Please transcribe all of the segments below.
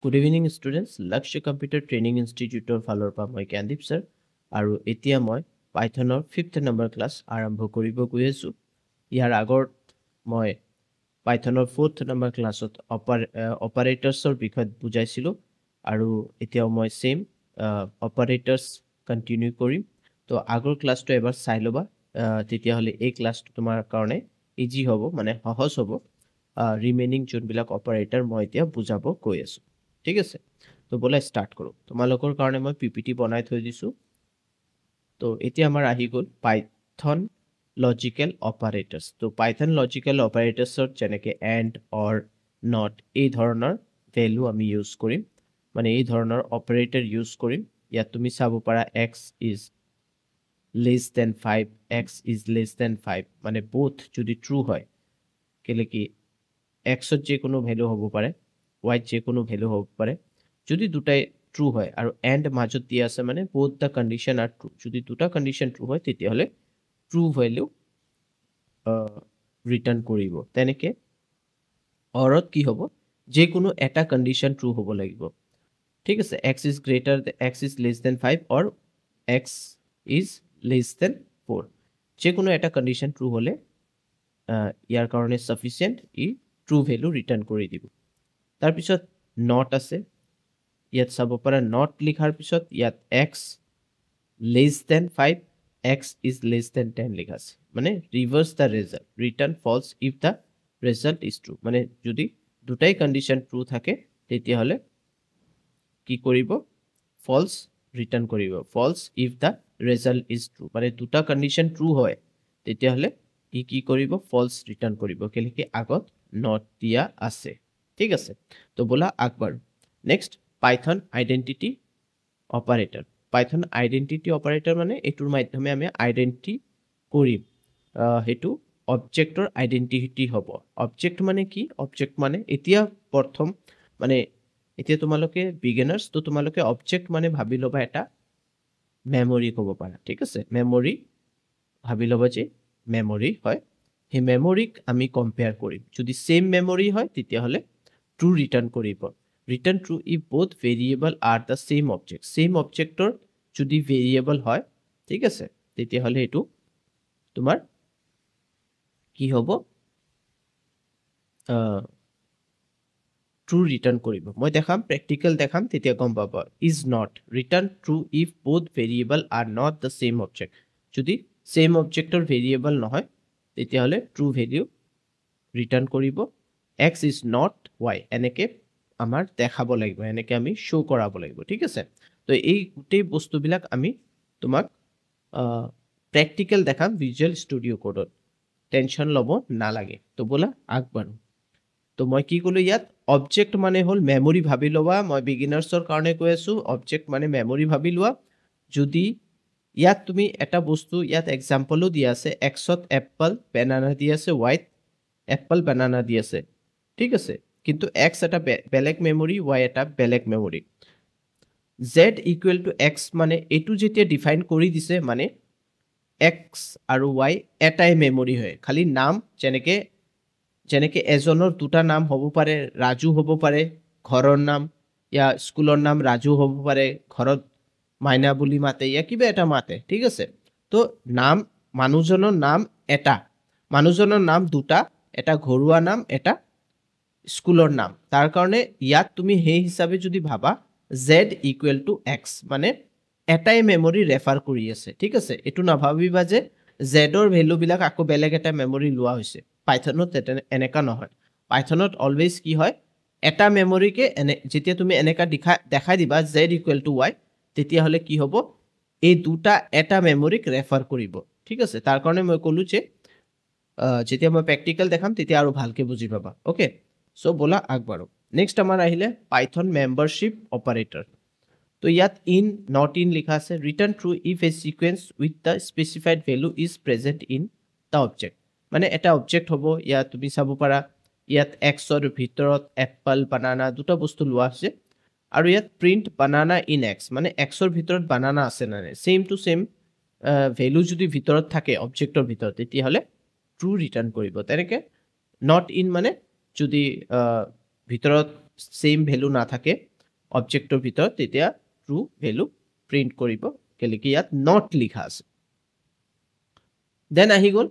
Good evening students, Lakshya Computer Training Institute ফালৰ পৰা মই জ্ঞানদীপ sir আৰু এতিয়া মই Pythonৰ 5th number class আৰম্ভ কৰিব গৈ আছো। ইয়াৰ আগত মই Pythonৰ 4th number classত অপাৰেটৰ্ছৰ বিষয়ে বুজাইছিলো আৰু এতিয়া মই সেম অপাৰেটৰ্ছ কন্টিনিউ কৰিম। তো আগৰ ক্লাছটো এবাৰ চাই লবা, তেতিয়া হলে এই ক্লাছটো তোমাৰ কাৰণে ইজি হ'ব, মানে সহজ হ'ব। ৰিমেইনিং যোনবিলাক অপাৰেটৰ মই এতিয়া বুজাব গৈ আছো। ঠিক আছে, তো বলা স্টাৰ্ট কৰো। তোমালোকৰ কাৰণে মই পিপিটি বনাই থৈ দিছো। তো এতিয়া আমাৰ আহি গ'ল পাইথন লজিকেল অপাৰেটৰ্ছ। তো পাইথন লজিকেল অপাৰেটৰ্ছত যেনেকে এণ্ড, অৰ, নট এই ধৰণৰ ভ্যালু আমি ইউজ কৰিম, মানে এই ধৰণৰ অপাৰেটৰ ইউজ কৰিম। ইয়াত তুমি চাব পাৰা x is less than 5, x is less than 5, মানে both যদি ট্ৰু হয়, কেলে কি x ত যে কোনো ভ্যালু হ'ব পাৰে, y যে কোনো ভ্যালু হ'ব পাৰে। যদি দুটাই ট্ৰু হয় আৰু এণ্ড মাজত দিয়া আছে, মানে both the condition are true, যদি দুটা কন্ডিশন ট্ৰু হয় তেতিয়া হলে ট্ৰু ভ্যালু ৰিটাৰ্ন কৰিব। তেনেকে অৰত কি হ'ব, যে কোনো এটা কন্ডিশন ট্ৰু হ'ব লাগিব। ঠিক আছে, x is greater than x is less than 5 or x is less than 4, যে কোনো এটা কন্ডিশন ট্ৰু হলে ইয়াৰ কাৰণে sufficient ই ট্ৰু ভ্যালু ৰিটাৰ্ন কৰি দিব। তাৰ পিছত নট আছে, ইয়াত চাব পাৰা নট লিখাৰ পিছত ইয়াত x less than 5, x is less than 10 লিখা আছে, মানে reverse the result, return false if the result is true, মানে যদি দুটাই কন্ডিশন ট্ৰু থাকে তেতিয়া হলে কি কৰিব, ফলস ৰিটাৰ্ন কৰিব। False if the result is true, মানে দুটা কন্ডিশন ট্ৰু হয় তেতিয়া হলে ই কি কৰিব, ফলস ৰিটাৰ্ন কৰিব, কেলে কি আগত নট দিয়া আছে। ঠিক আছে, তো বলা আগবাঢ়ো। Next python identity operator. Python identity operator মানে এটোৰ মাধ্যমে আমি আইডেন্টি কৰিম, হেতু অবজেক্টৰ আইডেন্টিটি হ'ব। অবজেক্ট মানে কি, অবজেক্ট মানে এতিয়া প্ৰথম, মানে এতিয়া তোমালোকে বিগিনাৰ্স, তো তোমালোকে অবজেক্ট মানে ভাবি ল'বা এটা মেমৰি ক'ব পাৰা। ঠিক আছে, মেমৰি ভাবি ল'বা যে মেমৰি হয়, সেই মেমৰিক আমি কম্পেয়াৰ কৰিম। যদি সেম মেমৰি হয় তেতিয়া হলে ট্ৰু ৰিটাৰ্ন কৰিব। Return true if both variable are the same object, same অবজেক্টৰ যদি ভেৰিয়েবল হয়, ঠিক আছে, তেতিয়া হলে এটো তোমাৰ কি হ'ব, ট্ৰু ৰিটাৰ্ন কৰিব। মই দেখাম, প্ৰেক্টিকেল দেখাম, তেতিয়া গম পাবা। is not return true if both variable are not the same object, যদি সেম অবজেক্টৰ ভেৰিয়েবল নহয় তেতিয়া হলে ট্ৰু ভ্যালু ৰিটাৰ্ন কৰিব। x is not y, এনেকে আমাৰ দেখাব লাগিব, এনেকে আমি শো কৰাব লাগিব। ঠিক আছে, তো এই গোটেই বস্তুবিলাক আমি তোমাক প্ৰেক্টিকেল দেখাম ভিজুৱেল ষ্টুডিও কোডত, টেনশন ল'ব নালাগে। তো বলা আগবাঢ়ো। তো মই কি ক'লো, ইয়াত অবজেক্ট মানে হ'ল মেমৰি ভাবি লোৱা। মই বিগিনাৰ্ছৰ কাৰণে কৈ আছো, অবজেক্ট মানে মেমৰি ভাবি লোৱা। যদি ইয়াত তুমি এটা বস্তু, ইয়াত এক্সাম্পলো দিয়া আছে, এক্সত এপল বেনানা দি আছে, ৱাইত এপল বেনানা দি আছে। ঠিক আছে, কিন্তু এক্স এটা বেলেগ মেমৰি, ৱাই এটা বেলেগ memory. z equal to x, মানে এইটো যেতিয়া ডিফাইন কৰি দিছে, মানে x আৰু y এটাই মেমৰি হয়, খালি নাম যেনেকে এজনৰ দুটা নাম হ'ব পাৰে, ৰাজু হ'ব পাৰে ঘৰৰ নাম, ইয়া স্কুলৰ নাম ৰাজু হ'ব পাৰে, ঘৰত মাইনা বুলি মাতে, ইয়া কিবা এটা মাতে। ঠিক আছে, তো নাম, মানুহজনৰ নাম এটা, মানুহজনৰ নাম দুটা, এটা ঘৰুৱা নাম, এটা স্কুলৰ নাম। তাৰ কাৰণে ইয়াত তুমি সেই হিচাপে যদি ভাবা z ইকুৱেল টু x, মানে এটাই মেমৰি ৰেফাৰ কৰি আছে। ঠিক আছে, এটো নাভাবিবা যে জেডৰ ভ্যালু বিলাক আকৌ বেলেগ এটা মেমৰি লোৱা হৈছে। পাইথনত এনেকা নহয়। পাইথনত অলৱেজ কি হয়, এটা মেমৰিকে যেতিয়া তুমি এনেকা দেখাই দিবা z ইকুৱেল টু y, তেতিয়া হলে কি হ'ব, এই দুটা এটা মেমৰিক ৰেফাৰ কৰিব। ঠিক আছে, তাৰ কাৰণে মই ক'লো যে যেতিয়া মই প্ৰেক্টিকেল দেখাম তেতিয়া আৰু ভালকে বুজি পাবা। ওকে, সো বলা আগবাঢ়ো। নেক্সট আমাৰ আহিলে পাইথন মেম্বাৰশ্বিপ অপাৰেটৰ। তো ইয়াত ইন, নট ইন লিখা আছে। Return true if a sequence with the specified value is present in the object, মানে এটা অবজেক্ট হ'ব। ইয়াত তুমি চাব পাৰা, ইয়াত এক্সৰ ভিতৰত এপল বানানা দুটা বস্তু লোৱা আছে, আৰু ইয়াত প্ৰিন্ট বানানা ইন এক্স, মানে এক্সৰ ভিতৰত বানানা আছে নে নাই, সেম টু সেম ভ্যালু যদি ভিতৰত থাকে অবজেক্টৰ ভিতৰত, তেতিয়া হলে ট্ৰু ৰিটাৰ্ন কৰিব। তেনেকে নট ইন মানে যদি ভিতৰত সেম ভ্যালু নাথাকে, অবজেক্টৰ ভিতৰত তেতিয়া ট্ৰু ভ্যালু প্ৰিন্ট কৰিব কেলে কি ইয়াত নট লিখা আছে দেন আহি গ'ল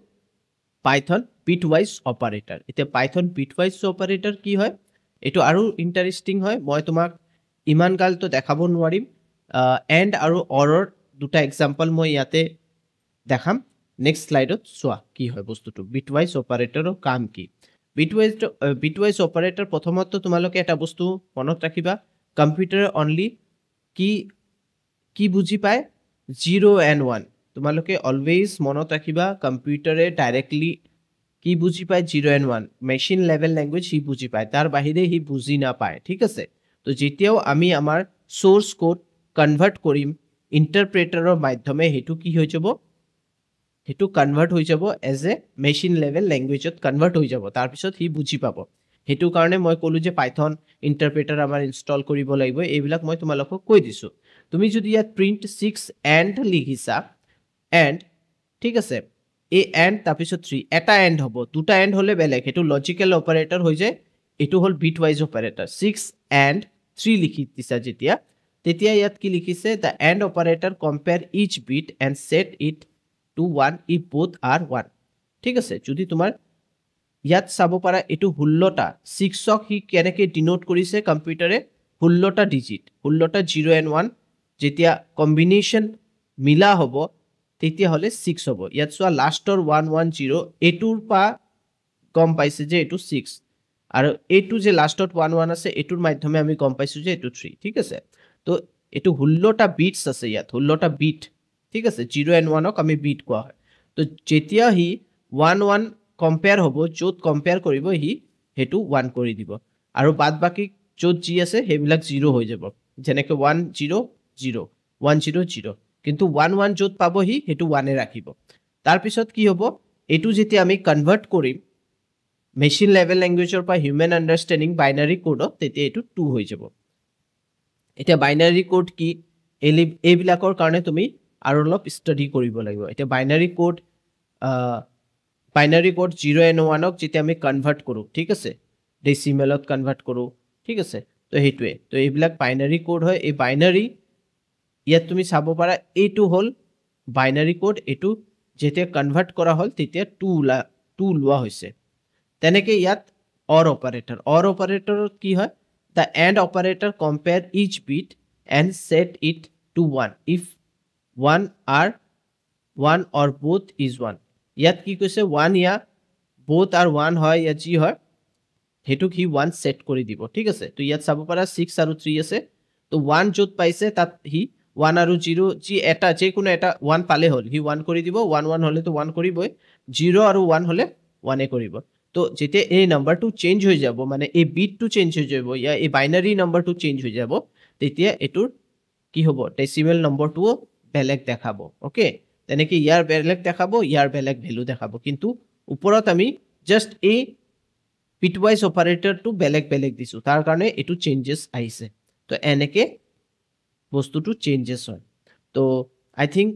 পাইথন বিটৱাইজ অপাৰেটৰ এতিয়া পাইথন বিটৱাইজ অপাৰেটৰ কি হয় এটো আৰু ইন্টাৰেষ্টিং হয় মই তোমাক ইমান গালটো দেখাব নোৱাৰিম এন্ড আৰু অৰৰ দুটা এক্সাম্পল মই ইয়াতে দেখাম নেক্সট স্লাইডত চোৱা কি হয় বস্তুটো বিটৱাইজ অপাৰেটৰৰ কাম কি বিটৱাইজ অপাৰেটৰ প্ৰথমত তোমালোকে এটা বস্তু মনত ৰাখিবা কম্পিউটাৰ অনলি কি বুজি পায় 0 and 1 তোমালোকে অলৱেজ মনত ৰাখিবা কম্পিউটাৰে ডাইৰেক্টলি কি বুজি পায় 0 and 1 মেচিন লেভেল ল্যাঙ্গুৱেজ হি বুজি পায় তাৰ বাহিৰে হি বুজি না পায় ঠিক আছে তো যেতিয়াও আমি আমাৰ সোৰ্স কোড কনভাৰ্ট কৰিম ইন্টাৰপ্ৰেটাৰৰ মাধ্যমে হেতু কি হৈ যাব হেতু কনভাৰ্ট হৈ যাব এজ এ মেচিন লেভেল ল্যাঙ্গুৱেজত কনভাৰ্ট হৈ যাব তাৰ পিছত হি বুজি পাব হেতু কাৰণে মই কলো যে পাইথন ইন্টাৰপ্ৰেটাৰ আমাৰ ইনষ্টল কৰিব লাগিব এইবিলাক মই তোমালোকক কৈ দিছো তুমি যদি ইয়াত প্ৰিন্ট 6 এন্ড লিখিছা এন্ড ঠিক আছে এ এন্ড তাৰপিছত 3 এটা এন্ড হ'ব দুটা এন্ড হলে বেলেগ হেতু লজিক্যাল অপাৰেটৰ হৈ যায় এটো হল বিটৱাইজ অপাৰেটৰ 6 এন্ড 3 লিখি দিছা যেতিয়া তেতিয়া ইয়াত কি লিখিছে the and operator compare each bit and set it to 1 if both are 1 ঠিক আছে যদি তোমাৰ ইয়াত চাব পাৰা এটো 16টা 6ক হি কেনেকে ডিনোট কৰিছে কম্পিউটাৰে 16টা ডিজিট 16টা 0 and 1 যেতিয়া কম্বিনেশন মিলা হ'ব তেতিয়া হলে 6 হ'ব ইয়াত সোয়া লাষ্টৰ 110 এটোৰ পা গম পাইছে যে এটো 6 আৰু এটো যে লাষ্টত 11 আছে এটোৰ মাধ্যমে আমি গম পাইছো যে এটো 3 ঠিক আছে তো এটো 16টা বিটস আছে ইয়াত 16টা বিট ঠিক আছে 0 and 1ক আমি বিট কোৱা হয় তো যেতিয়া হি 11 কম্পেয়াৰ হ'ব যত কম্পেয়াৰ কৰিব হি হেতু 1 কৰি দিব আৰু বাদ বাকি যত জি আছে হেবিলাক 0 হৈ যাব যেনেকৈ 100 কিন্তু 11 যত পাব হি হেতু 1 এ ৰাখিব তাৰ পিছত কি হ'ব এটু যেতিয়া আমি কনভাৰ্ট কৰিম মেচিন লেভেল ল্যাঙ্গুৱেজৰ পৰা হিউম্যান আন্ডাৰষ্টেণ্ডিং বাইনাৰী কোডত তেতিয়া এটু 2 হৈ যাব এতিয়া বাইনাৰী কোড কি এইবিলাকৰ কাৰণে তুমি আৰু অলপ ষ্টাডি কৰিব লাগিব এতিয়া বাইনাৰী কোড 0 and 1ক যেতিয়া আমি কনভাৰ্ট কৰো ঠিক আছে ডেসিমেলত কনভাৰ্ট কৰো ঠিক আছে তো হেতুৱে তো এইবিলাক বাইনাৰী কোড হয় এই বাইনাৰী ইয়াত তুমি চাব পাৰা এটো হল বাইনাৰী কোড এটো যেতিয়া কনভাৰ্ট কৰা হল তেতিয়া 2 লোৱা হৈছে তেনেকে ইয়াত অৰ অপাৰেটৰ কি হয় the and operator compare each bit and set it to 1 if one or both is 1 ইয়াত কি কৈছে 1 या both are 1 হয় या জি হয় হেতু কি 1 সেট কৰি দিব ঠিক আছে তো ইয়াত চাব পাৰা 6 আৰু 3 আছে তো 1 যত পাইছে তাত হি 1 আৰু 0 জি এটা যে কোনো এটা 1 পালে হল হি 1 কৰি দিব 1 1 হলে তো 1 কৰিবই 0 আৰু 1 হলে 1 এ কৰিব তো যেতে এই নাম্বাৰটো চেঞ্জ হৈ যাব মানে এই বিটটো চেঞ্জ হৈ যাব ইয়া এই বাইনাৰী নাম্বাৰটো চেঞ্জ হৈ যাব তেতিয়া এটোৰ কি হ'ব ডেসিমেল নম্বৰটো বেলেগ দেখাব ওকে তেনেকে ইয়াৰ বেলেগ দেখাব ইয়াৰ বেলেগ ভ্যালু দেখাব কিন্তু ওপৰত আমি জাস্ট এই বিটৱাইজ অপাৰেটৰটো বেলেগ দিছো তাৰ কাৰণে এটো চেঞ্জেস আহিছে তো এনেকে বস্তুটো চেঞ্জেস হয় তো আই থিংক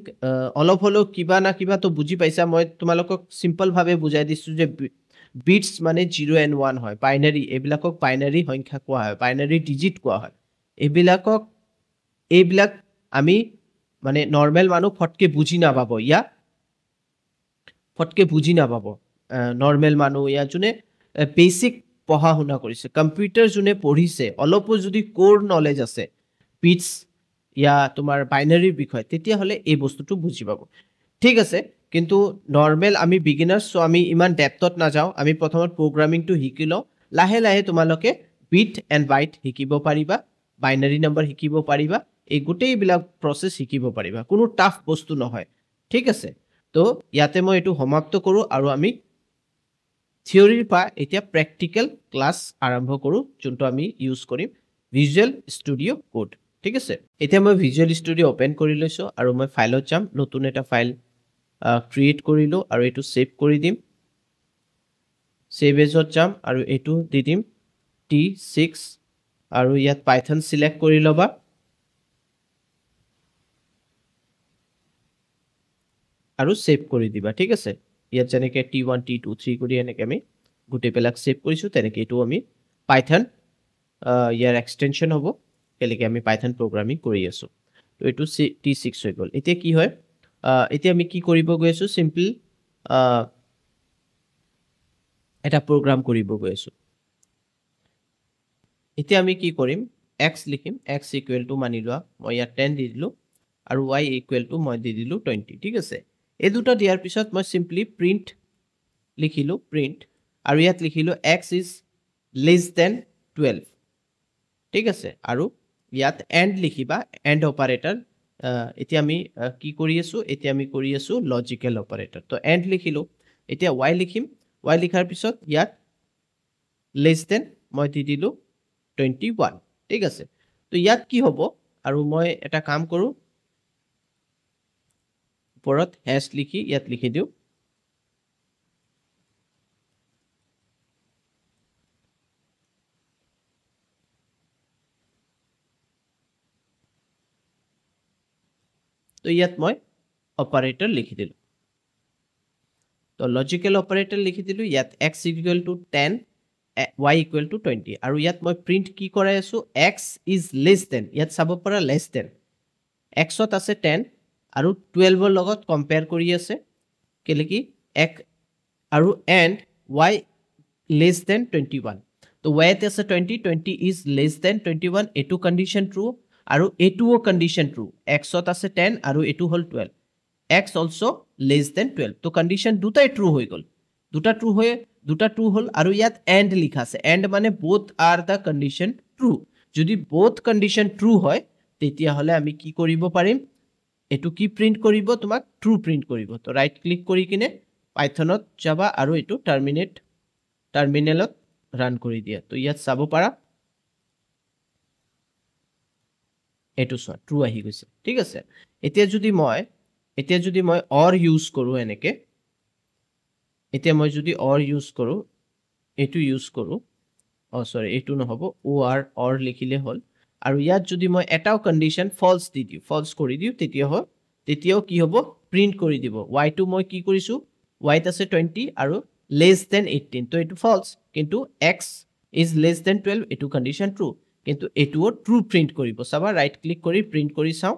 অলপ হলো কিবা না কিবা তো বুজি পাইছা মই তোমালোকক সিম্পল ভাবে বুজাই দিছো যে বিটস মানে 0 and 1 হয় বাইনাৰী এবিলাকক বাইনাৰী সংখ্যা কোৱা হয় বাইনাৰী ডিজিট কোৱা হয় এইবিলাক আমি মানে নরমাল মানুহ ফটকে বুজি নাপাব ইয়া ফটকে বুজি নাপাব নরমাল মানুহ ইয়া জুনে বেসিক পঢ়া শুনা কৰিছে কম্পিউটাৰ জুনে পঢ়িছে অলপো যদি কোৰ নলেজ আছে বিটস ইয়া তোমাৰ বাইনাৰীৰ বিষয় তেতিয়া হলে এই বস্তুটো বুজি পাব ঠিক আছে কিন্তু নরমাল আমি বিগিনার্স সো আমি ইমান ডেপথত না যাও আমি প্ৰথমত প্ৰগ্ৰামিং টু শিকিলো লাহে লাহে তোমালোকে বিট এন্ড বাইট শিকিব পাৰিবা বাইনাৰী নম্বৰ শিকিব পাৰিবা এই গোটেই বিলাক প্ৰসেস শিকিব পাৰিবা কোনো টাফ বস্তু নহয় ঠিক আছে তো ইয়াতে মই এটো সমাপ্ত কৰো আৰু আমি থিওৰিৰ পা এতিয়া প্ৰ্যাকটিক্যাল ক্লাস আৰম্ভ কৰো যোনটো আমি ইউজ কৰিম ভিজুৱেল ষ্টুডিও কোড ঠিক আছে এতিয়া মই ভিজুৱেল ষ্টুডিও ওপেন কৰি লৈছো আৰু মই ফাইলত যাম নতুন এটা ফাইল ক্ৰিয়েট কৰিলো আৰু এটো সেভ কৰি দিম সেভ এজত যাম আৰু এটো দি দিম t6 আৰু ইয়াত পাইথন সিলেক্ট কৰি লবা আৰু সেভ কৰি দিবা ঠিক আছে ইয়াত যেনেকে t1 t2 3 কৰি এনেকে আমি গুটে পেলাক সেভ কৰিছো তেনেকে এটো আমি পাইথন ইয়াৰ এক্সটেনশন হ'ব কেলেকে আমি পাইথন প্ৰগ্ৰামিং কৰি আছো তো এটো T6 হৈ গল এতিয়া কি হয় এতিয়া আমি কি কৰিব গৈ আছো সিম্পল এটা প্ৰগ্ৰাম কৰিব গৈ আছো এতিয়া আমি কি কৰিম x লিখিম x ইকুৱেল টু মানি লোৱা মই ইয়াত 10 দি দিলো আৰু y ইকুৱেল টু মই দি দিলো 20 ঠিক আছে এই দুটা দিয়াৰ পিছত মই সিম্পলি প্ৰিন্ট লিখিলো প্ৰিন্ট আৰু ইয়াত লিখিলো x is less than 12 ঠিক আছে আৰু ইয়াত এন্ড লিখিবা এন্ড অপাৰেটৰ এতিয়া আমি কি কৰি আছো এতিয়া আমি কৰি আছো লজিক্যাল অপাৰেটৰ তো এন্ড লিখিলো এতিয়া y লিখিম y লিখাৰ পিছত ইয়াত less than মই দি দিলো 21 ঠিক আছে তো ইয়াত কি হ'ব আৰু মই এটা কাম কৰো ওপৰত হ্যাশ লিখি ইয়াত লিখি দিও তো ইয়াত মই অপাৰেটৰ লিখি দিলো তো লজিক্যাল অপাৰেটৰ লিখি দিলো ইয়াত x equal to 10 y equal to 20 আৰু ইয়াত মই প্ৰিন্ট কি কৰাই আছো x is less than ইয়াত চাব পৰা less than x ত আছে 10 আৰু 12 ৰ লগত কম্পেয়াৰ কৰি আছে কেলে কি x আৰু and y less than 21 তো y তে আছে 20 is less than 21 এটো কন্ডিশন ট্ৰু আৰু এটোও কন্ডিশন ট্ৰু x ত আছে 10 আৰু এটো হল 12 x also less than 12 তো কন্ডিশন দুটাই ট্ৰু হৈ গল দুটা ট্ৰু হল আৰু ইয়াত and লিখা আছে and মানে both are the condition true যদি both condition true হয় তেতিয়া হলে আমি কি কৰিব পাৰিম এটো কি প্ৰিন্ট কৰিব তোমাক ট্ৰু প্ৰিন্ট কৰিব তো ৰাইট ক্লিক কৰি কিনে পাইথনত যাবা আৰু এটো টাৰ্মিনেলত ৰান কৰি দিয়া তো ইয়াত চাব পাৰা এটো সো ট্ৰু আহি গৈছে ঠিক আছে এতিয়া যদি মই অৰ ইউজ কৰো এনেকে এতিয়া মই যদি অৰ ইউজ কৰো এটো ইউজ কৰো সৰি এটো নহব অৰ লিখিলে হল আৰু ইয়াত যদি মই এটাও কন্ডিশন ফলস দি দিও ফলস কৰি দিও তেতিয়াও কি হ'ব প্ৰিন্ট কৰি দিব y টো মই কি কৰিছো y ত আছে 20 আৰু less than 18 তো এটো ফলস কিন্তু x is less than 12 এটো কন্ডিশন ট্ৰু কিন্তু এটোও ট্ৰু প্ৰিন্ট কৰিব চাবা ৰাইট ক্লিক কৰি প্ৰিন্ট কৰি চাও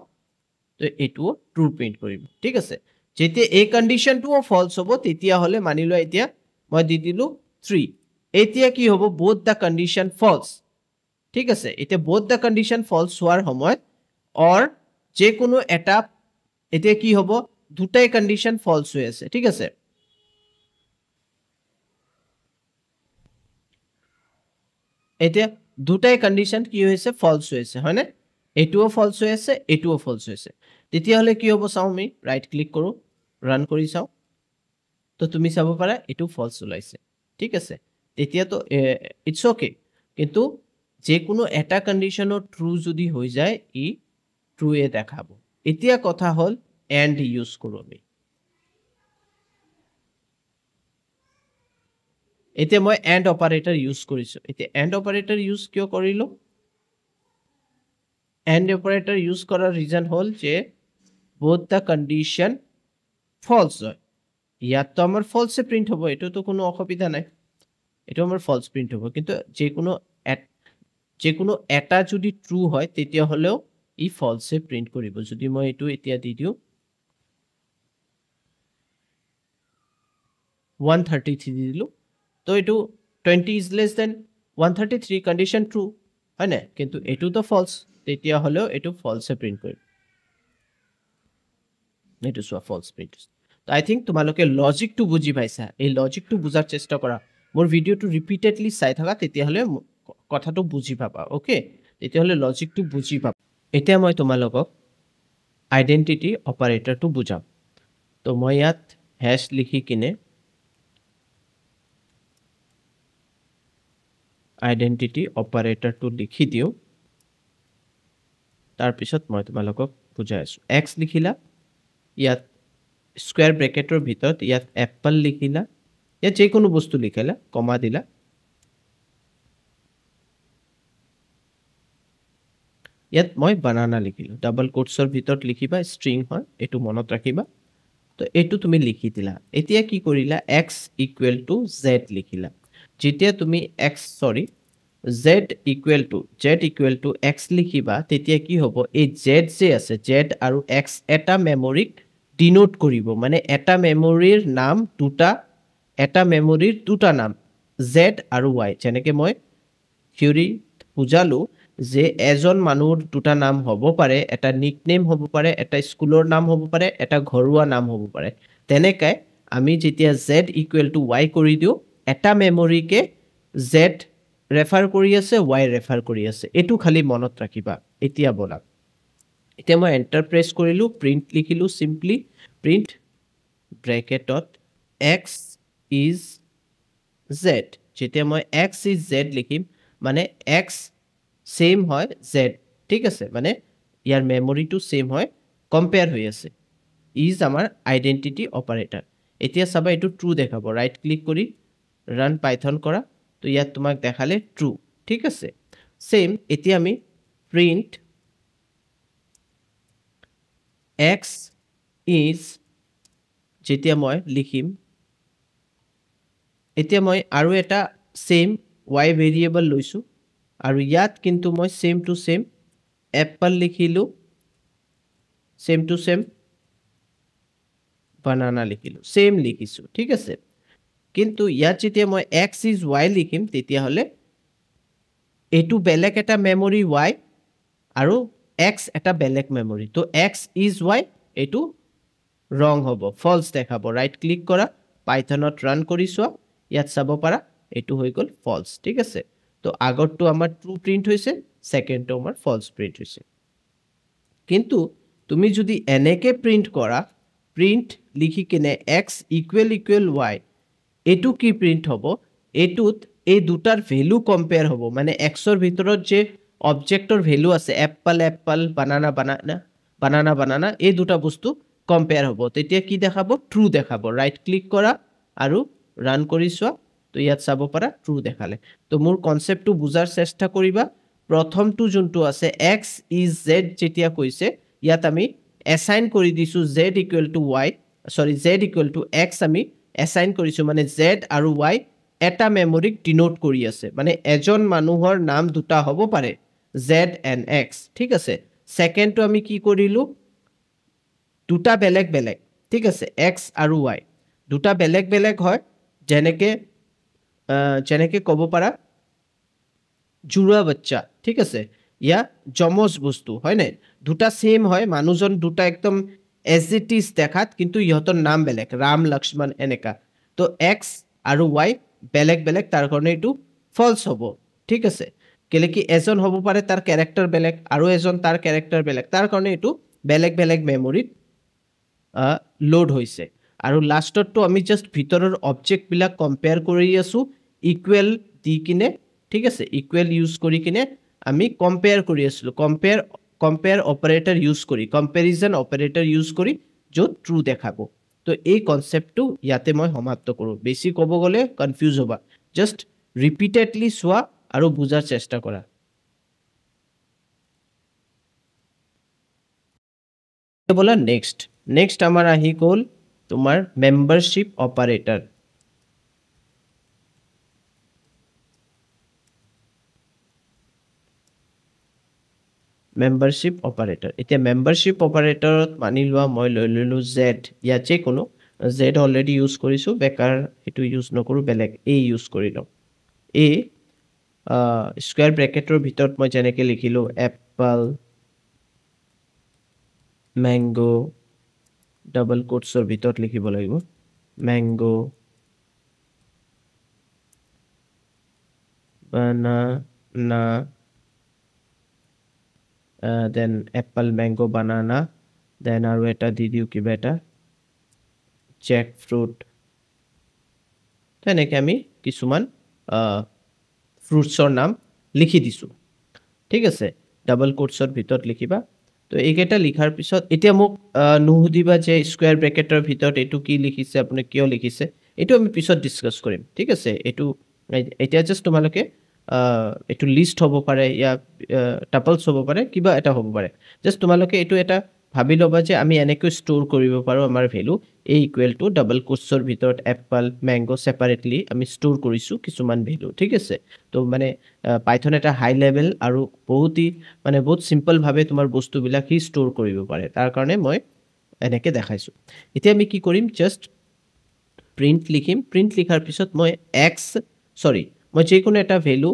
তো এটোও ট্ৰু প্ৰিন্ট কৰিব ঠিক আছে যেতে এই কন্ডিশনটোও ফলস হ'ব তেতিয়া হলে মানি লোৱা এতিয়া মই দি দিলো 3 এতিয়া কি হ'ব both the condition false ঠিক আছে এতিয়া both the condition false হোৱাৰ সময়ত or যে কোনো এটা এতিয়া কি হ'ব দুটাই কন্ডিশন false হৈ আছে ঠিক আছে এতিয়া দুটাই কন্ডিশন কি হৈছে false হৈ আছে হয়নে এটোও false হৈ আছে এটোও false হৈ আছে তেতিয়া হলে কি হ'ব চাও আমি ৰাইট ক্লিক কৰো ৰান কৰি চাও তো তুমি চাব পাৰা এটো false ওলাইছে ঠিক আছে তেতিয়া তো ইটস ওকে কিন্তু যে কোনো এটা কন্ডিশনৰ ট্ৰু যদি হৈ যায় ই ট্ৰু এ দেখাবো এতিয়া কথা হল এন্ড ইউজ কৰো আমি এতিয়া মই এন্ড অপাৰেটৰ ইউজ কৰিছো এতিয়া এন্ড অপাৰেটৰ ইউজ কিয় কৰিলো এন্ড অপাৰেটৰ ইউজ কৰাৰ ৰিজন হল যে both the condition false হয় ইয়াত তো আমাৰ false প্ৰিন্ট হ'ব এটো তো কোনো অসুবিধা নাই এটো আমাৰ false প্ৰিন্ট হ'ব কিন্তু যে কোনো এটা যদি ট্ৰু হয় তেতিয়া হলেও ই false প্ৰিন্ট কৰিব যদি মই এটো এতিয়া দি দিও 133 দি দিলো তো এটো 20 is less than 133 condition true হয় না কিন্তু এটো তো false তেতিয়া হলেও এটো false প্ৰিন্ট কৰিব এটো সো false প্ৰিন্ট তো আই থিংক তোমালোকে লজিকটো বুজি পাইছা এই লজিকটো বুজাৰ চেষ্টা কৰা মোৰ ভিডিওটো ৰিপিটেডলি চাই থাকা তেতিয়া হলে কথাটো বুজি পাবা ওকে তেতিয়া হলে লজিকটো বুজি পাবা এতিয়া মই তোমালোকক আইডেন্টিটি অপাৰেটৰটো বুজাম তো মই ইয়াত হ্যাশ লিখি কিনে আইডেন্টিটি অপাৰেটৰটো লিখি দিও তাৰ পিছত মই তোমালোকক বুজাই আছো x লিখিলা ইয়াত স্কয়াৰ ব্ৰেকেটৰ ভিতৰত ইয়াত এপল লিখিলা ইয়াত যে কোনো বস্তু লিখিলা কমা দিলা ইয়াত মই বানানা লিখিলো ডাবল কোটছৰ ভিতৰত লিখিবা স্ট্ৰিং হয় এটো মনত ৰাখিবা তো এটো তুমি লিখি দিলা এতিয়া কি কৰিলা x = z লিখিলা যেতিয়া তুমি z equal to x লিখিবা তেতিয়া কি হ'ব এই z যে আছে z আৰু x এটা মেমৰিক ডিনোট কৰিব মানে এটা মেমৰিৰ নাম দুটা নাম z আৰু y যেনেকৈ মই থিওৰি বুজালো যে এজন মানুহৰ দুটা নাম হ'ব পাৰে এটা নিকনেম হ'ব পাৰে এটা স্কুলৰ নাম হ'ব পাৰে এটা ঘৰুৱা নাম হ'ব পাৰে তেনেকৈ আমি যেতিয়া z equal to y কৰি দিওঁ এটা মেমৰিকে z ৰেফাৰ কৰি আছে y ৰেফাৰ কৰি আছে এটো খালি মনত ৰাখিবা এতিয়া বলা এতিয়া মই এন্টাৰ প্ৰেছ কৰিলো প্ৰিন্ট লিখিলো simply print ব্ৰেকেটত x is z যেতিয়া মই x is z লিখিম মানে x সেম হয় z ঠিক আছে মানে ইয়াৰ মেমৰিটো সেম হয় কম্পেয়াৰ হৈ আছে ইজ আমাৰ আইডেন্টিটি অপাৰেটৰ এতিয়া চাবা এটো ট্ৰু দেখাব ৰাইট ক্লিক কৰি ৰান পাইথন কৰা তো ইয়াত তোমাক দেখালে ট্ৰু ঠিক আছে সেম এতিয়া আমি প্ৰিন্ট x is যেতিয়া মই লিখিম এতিয়া মই আৰু এটা সেম y ভেৰিয়েবল লৈছো আৰু ইয়াত কিন্তু মই সেম টু সেম এপল লিখিলো সেম টু সেম বানানা লিখিলো সেম লিখিছো ঠিক আছে কিন্তু ইয়াত যেতিয়া মই x is y লিখিম তেতিয়া হলে এটো বেলেগ এটা মেমৰি y আৰু x এটা বেলেগ মেমৰি তো x is y এটো ৰং হ'ব ফলস দেখাব ৰাইট ক্লিক কৰা পাইথনত ৰান কৰি চোৱা ইয়াত চাব পাৰা এটো হৈ গল ফলস ঠিক আছে তো আগৰটো আমাৰ ট্ৰু প্ৰিন্ট হৈছে সেকেন্ডটো আমাৰ ফলস প্ৰিন্ট হৈছে কিন্তু তুমি যদি এনেকে প্ৰিন্ট কৰা প্ৰিন্ট লিখি কিনে x equal y এটো কি প্ৰিন্ট হ'ব এটোত এই দুটাৰ ভ্যালু কম্পেয়াৰ হ'ব মানে x ৰ ভিতৰত যে অবজেক্টৰ ভ্যালু আছে এপল বানানা এই দুটা বস্তু কম্পেয়াৰ হ'ব তেতিয়া কি দেখাব ট্ৰু দেখাব ৰাইট ক্লিক কৰা আৰু ৰান কৰি চোৱা তো ইয়াত চাব পাৰা ট্ৰু দেখালে তো মোৰ কনসেপ্টটো বুজাৰ চেষ্টা কৰিবা প্ৰথমটো যোনটো আছে x is z যেতিয়া কৈছে ইয়াত আমি এসাইন কৰি দিছো z equal to x আমি এসাইন কৰিছো মানে z আৰু y এটা মেমৰিক ডিনোট কৰি আছে মানে এজন মানুহৰ নাম দুটা হ'ব পাৰে z and x ঠিক আছে সেকেন্ডটো আমি কি কৰিলো দুটা বেলেগ ঠিক আছে x আৰু y দুটা বেলেগ হয় যেনেকে ক'ব পাৰা জুৰা বাচ্চা ঠিক আছে ইয়া জমজ বস্তু হয় নাই দুটা সেম হয় মানুহজন দুটা একদম এজ ইট ইজ দেখাত কিন্তু ইহতৰ নাম বেলেগ ৰাম লক্ষ্মণ এনেকা তো x আৰু y বেলেগ তাৰ কাৰণে এটো ফলস হ'ব ঠিক আছে কেলে কি এজন হ'ব পাৰে তাৰ ক্যাৰেক্টাৰ বেলেগ আৰু এজন তাৰ ক্যাৰেক্টাৰ বেলেগ তাৰ কাৰণে এটো বেলেগ মেমৰিত লোড হৈছে আৰু লাষ্টটো আমি জাস্ট ভিতৰৰ অবজেক্ট বিলাক কম্পেয়াৰ কৰি আছো ইকুৱেল দি কিনে ঠিক আছে ইকুৱেল ইউজ কৰি কিনে আমি কম্পেয়াৰ কৰি আছিলো কম্পেয়াৰ অপাৰেটৰ ইউজ কৰি কম্পেৰিজন অপাৰেটৰ ইউজ কৰি য'ত ট্ৰু দেখাব তো এই কনসেপ্টটো ইয়াতে মই সমাপ্ত কৰো বেছি ক'ব গলে কনফিউজ হ'বা জাস্ট ৰিপিটেডলি চোৱা আৰু বুজাৰ চেষ্টা কৰা বলা নেক্সট আমাৰ আহি গ'ল তোমাৰ মেম্বাৰশ্বিপ অপাৰেটৰ মেম্বাৰশ্বিপ অপাৰেটৰ এতিয়া মেম্বাৰশ্বিপ অপাৰেটৰত মানি লোৱা মই লৈ ললো z ইয়াত যে কোনো z অলৰেডি ইউজ কৰিছো বেকাৰ এটো ইউজ নকৰো বেলেগ a ইউজ কৰি লও a স্কয়াৰ ব্ৰেকেটৰ ভিতৰত মই যেনেকৈ লিখিলো এপল ম্যাঙ্গো ডাবল কোটছৰ ভিতৰত লিখিব লাগিব mango banana then apple mango banana then আৰু এটা দি দিও কিবা এটা jackfruit তেনেকৈ আমি কিছুমান ফ্ৰুটছৰ নাম লিখি দিছো ঠিক আছে ডাবল কোটছৰ ভিতৰত লিখিবা তো এইকেইটা লিখাৰ পিছত এতিয়া মোক নুহুদিবা যে স্কয়াৰ ব্ৰেকেটৰ ভিতৰত এটো কি লিখিছে আপুনি কিয় লিখিছে এটো আমি পিছত ডিসকাস কৰিম ঠিক আছে এটো এতিয়া জাস্ট তোমালোকে এটো লিষ্ট হ'ব পাৰে ইয়া টাপলছ হ'ব পাৰে কিবা এটা হ'ব পাৰে জাস্ট তোমালোকে এটো এটা ভাবি ল'বা যে আমি এনেকৈ ষ্ট'ৰ কৰিব পাৰোঁ আমাৰ value a equal to double কোটছৰ ভিতৰত এপল মেংগো ছেপাৰেটলি আমি ষ্ট'ৰ কৰিছোঁ কিছুমান ভেলু ঠিক আছে তো মানে পাইথন এটা হাই লেভেল আৰু বহুত চিম্পলভাৱে তোমাৰ বস্তুবিলাক সি ষ্ট'ৰ কৰিব পাৰে তাৰ কাৰণে মই এনেকৈ দেখাইছোঁ এতিয়া আমি কি কৰিম জাষ্ট প্ৰিণ্ট লিখিম প্ৰিণ্ট লিখাৰ পিছত মই মই যিকোনো এটা ভেলু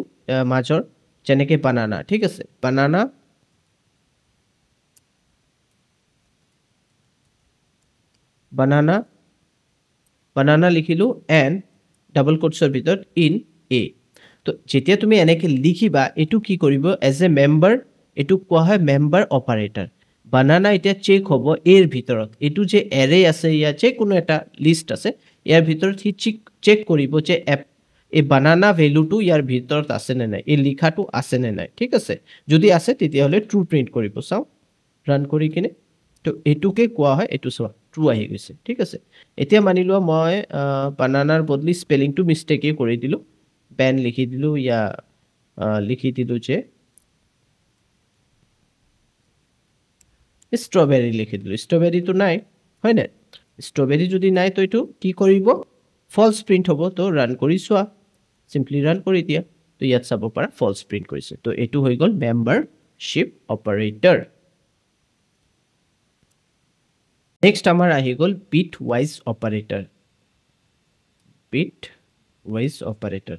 মাজৰ যেনেকৈ বানানা ঠিক আছে বানানা লিখিলোঁ এণ্ড ডাবল কোটছৰ ভিতৰত ইন এ তো যেতিয়া তুমি এনেকৈ লিখিবা এইটো কি কৰিব এজ এ মেম্বাৰ এইটো কোৱা হয় মেম্বাৰ অপাৰেটৰ বানানা এতিয়া চেক হ'ব এৰ ভিতৰত এইটো যে এৰে আছে ইয়াত যে কোনো এটা লিষ্ট আছে ইয়াৰ ভিতৰত সি চেক কৰিব যে এই বানানা ভেলুটো ইয়াৰ ভিতৰত আছে নে নাই এই লিখাটো আছে নে নাই ঠিক আছে যদি আছে তেতিয়াহ'লে ট্ৰু প্ৰিণ্ট কৰিব চাওঁ ৰান কৰি কিনে তো এইটোকে কোৱা হয় এইটো চোৱা ট্ৰু আহি গৈছে ঠিক আছে এতিয়া মানি লোৱা মই বানানাৰ বদলি স্পেলিংটো মিষ্টেকেই কৰি দিলোঁ বেন লিখি দিলোঁ লিখি দিলোঁ যে ষ্ট্ৰবেৰী লিখি দিলোঁ ষ্ট্ৰবেৰীটো নাই হয়নে ষ্ট্ৰবেৰী যদি নাই তো এইটো কি কৰিব ফলছ প্ৰিণ্ট হ'ব তো ৰান কৰি চোৱা চিম্পলি ৰান কৰি দিয়া তো ইয়াত চাব পাৰা ফলছ প্ৰিণ্ট কৰিছে তো এইটো হৈ গ'ল মেম্বাৰশ্বিপ অপাৰেটৰ নেক্সট আমাৰ আহি গ'ল বিট ৱাইজ অপাৰেটৰ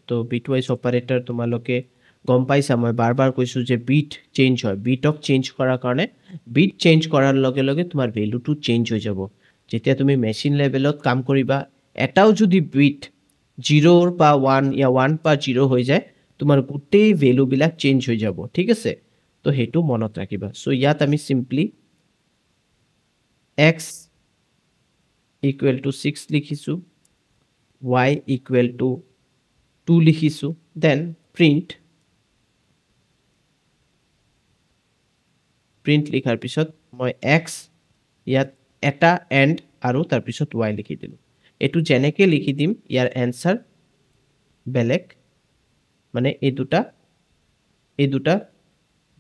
তো বিট ৱাইজ অপাৰেটৰ তোমালোকে গম পাইছা মই বাৰ কৈছোঁ যে বিট চেঞ্জ হয় বিটক চেঞ্জ কৰাৰ কাৰণে বিট চেঞ্জ কৰাৰ লগে লগে তোমাৰ ভেলুটো চেঞ্জ হৈ যাব যেতিয়া তুমি মেচিন লেভেলত কাম কৰিবা এটাও যদি বিট 0 বা 1 या 1 বা 0 হৈ যায় তোমাৰ গোটেই ভেলুবিলাক চেঞ্জ হৈ যাব ঠিক আছে তো সেইটো মনত ৰাখিবা সো ইয়াত আমি সিম্পলি x equal to 6 লিখিছোঁ y equal to 2 লিখিছোঁ then print লিখাৰ পিছত মই x ইয়াত এটা এণ্ড আৰু তাৰ পিছত y লিখি দিলোঁ এইটো যেনেকৈ লিখি দিম ইয়াৰ এনসাৰ বেলেগ মানে এই দুটা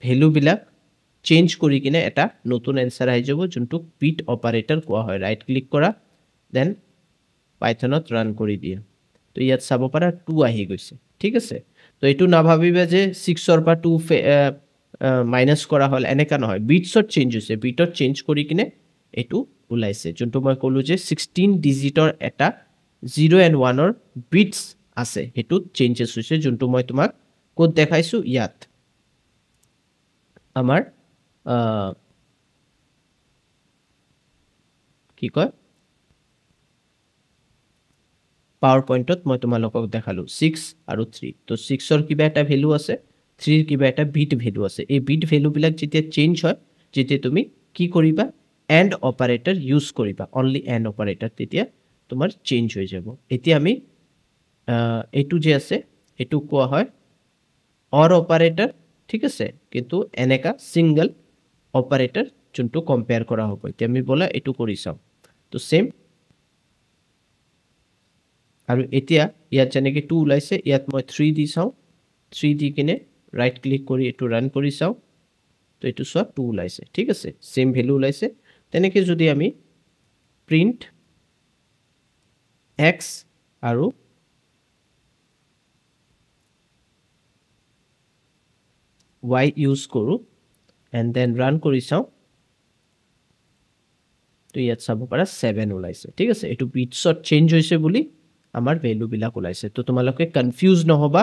ভেলুবিলাক চেঞ্জ কৰি কিনে এটা নতুন এনসাৰ আহি যাব যোনটো বিট অপাৰেটৰ কোৱা হয় ৰাইট ক্লিক কৰা দেন পাইথনত ৰান কৰি দিয়া তো ইয়াত চাব পাৰা 2 আহি গৈছে ঠিক আছে তো এইটো নাভাবিবা যে 6 পৰা 2 মাইনাছ কৰা হ'ল এনেকা নহয় বিটছত চেঞ্জ হৈছে বিটত চেঞ্জ কৰি কিনে এইটো ওলাইছে যোনটো মই ক'লোঁ যে 16 ডিজিটৰ এটা 0 and 1ৰ বিটছ আছে সেইটোত চেঞ্জেছ হৈছে যোনটো মই তোমাক ক'ত দেখাইছোঁ ইয়াত আমাৰ কি কয় পাৱাৰ পইণ্টত মই তোমালোকক দেখালোঁ 6 আৰু 3 তো 6ৰ কিবা এটা ভেলু আছে 3ৰ কিবা এটা বিট ভেলু আছে এই বিট ভেলুবিলাক যেতিয়া চেঞ্জ হয় যেতিয়া তুমি কি কৰিবা এণ্ড অপাৰেটৰ ইউজ কৰিবা অনলি এণ্ড অপাৰেটৰ তেতিয়া তোমাৰ চেঞ্জ হৈ যাব এতিয়া আমি এইটো যে আছে এইটো কোৱা হয় অৰ অপাৰেটৰ ঠিক আছে কিন্তু এনেকা সিঙ্গল অপাৰেটৰ যোনটো কম্পেয়াৰ কৰা হ'ব এতিয়া আমি বলা এইটো কৰি চাওঁ তো সেম আৰু এতিয়া ইয়াত যেনেকৈ 2 ওলাইছে ইয়াত মই 3 দি চাওঁ 3 দি কিনে ৰাইট ক্লিক কৰি এইটো ৰান কৰি চাওঁ তো এইটো চোৱা 2 ওলাইছে ঠিক আছে সেম ভেলু ওলাইছে তেনেকৈ যদি আমি প্ৰিণ্ট x আৰু y ইউজ কৰোঁ এণ্ড দেন ৰান কৰি চাওঁ তো ইয়াত চাব পাৰা 7 ওলাইছে ঠিক আছে এইটো বিটছত চেঞ্জ হৈছে বুলি আমাৰ ভেলুবিলাক ওলাইছে তো তোমালোকে কনফিউজ নহবা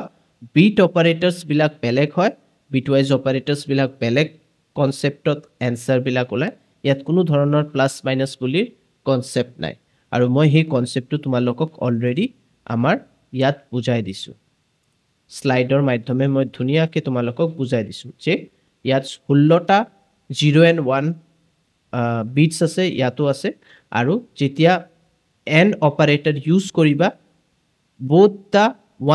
বিট অপাৰেটৰ্ছবিলাক বেলেগ হয় বিটৱাইজ অপাৰেটৰ্ছবিলাক বেলেগ কনচেপ্টত এনসাৰবিলাক ওলায় ইয়াত কোনো ধৰণৰ প্লাছ মাইনাছ বুলি কনচেপ্ট নাই আৰু মই সেই কনচেপ্টটো তোমালোকক অলৰেডি আমাৰ ইয়াত বুজাই দিছোঁ স্লাইডৰ মাধ্যমে মই ধুনীয়াকৈ তোমালোকক বুজাই দিছোঁ যে ইয়াত 16টা 0 and 1 বিটছ আছে ইয়াতো আছে আৰু যেতিয়া এণ্ড অপাৰেটৰ ইউজ কৰিবা both the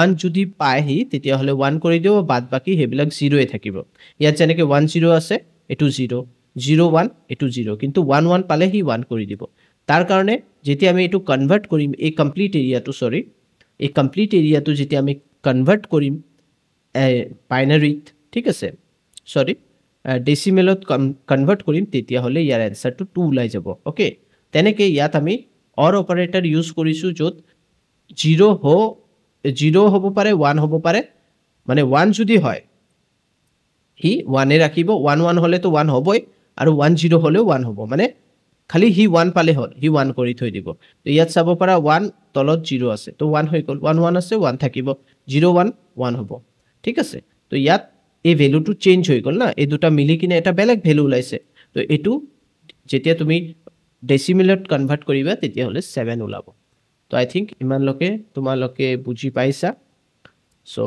1 যদি পায়হি তেতিয়াহ'লে 1 কৰি দিব বাদ বাকি সেইবিলাক 0 থাকিব ইয়াত যেনেকৈ 1 0 আছে এইটো 0 0 1 এইটো 0 কিন্তু 1 1 পালে হি 1 কৰি দিব তাৰ কাৰণে যেতিয়া আমি এইটো কনভাৰ্ট কৰিম এই কমপ্লিট এৰিয়াটো যেতিয়া আমি কনভাৰ্ট কৰিম বাইনাৰীত ঠিক আছে ডেচিমেলত কনভাৰ্ট কৰিম তেতিয়াহ'লে ইয়াৰ এনচাৰটো 2 ওলাই যাব অ'কে তেনেকৈ ইয়াত আমি অৰ অপাৰেটৰ ইউজ কৰিছোঁ য'ত 0 হ'ব পাৰে 1 হ'ব পাৰে মানে 1 যদি হয় সি 1 ৰাখিব 1 হ'লেতো 1 হ'বই আৰু 1 0 হ'লেও 1 হ'ব মানে খালি সি 1 পালে হ'ল সি 1 কৰি থৈ দিব তো ইয়াত চাব পাৰা 1 তলত 0 আছে তো 1 হৈ গ'ল 1 আছে 1 থাকিব 0 1 1 হ'ব ঠিক আছে তো ইয়াত এই ভ্যালুটো চেঞ্জ হৈ গ'ল না এই দুটা মিলি কিনে এটা বেলেগ ভ্যালু ওলাইছে তো এটো যেতিয়া তুমি ডেচিমেলত কনভাৰ্ট কৰিবা তেতিয়াহ'লে 7 ওলাব তো আই থিংক ইমানলৈকে তোমালোকে বুজি পাইছা সো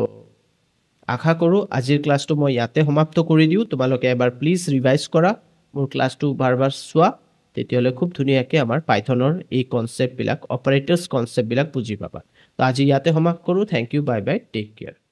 আশা কৰোঁ আজিৰ ক্লাছটো মই ইয়াতে সমাপ্ত কৰি দিওঁ তোমালোকে এবাৰ প্লিজ ৰিভাইজ কৰা মোৰ ক্লাছটো বাৰবাৰ চোৱা তেতিয়াহ'লে খুব ধুনীয়াকৈ আমাৰ পাইথনৰ এই কনচেপ্টবিলাক অপাৰেটৰ্ছ কনচেপ্টবিলাক বুজি পাবা তো আজি ইয়াতে সমাপ্ত কৰোঁ thank you bye bye take care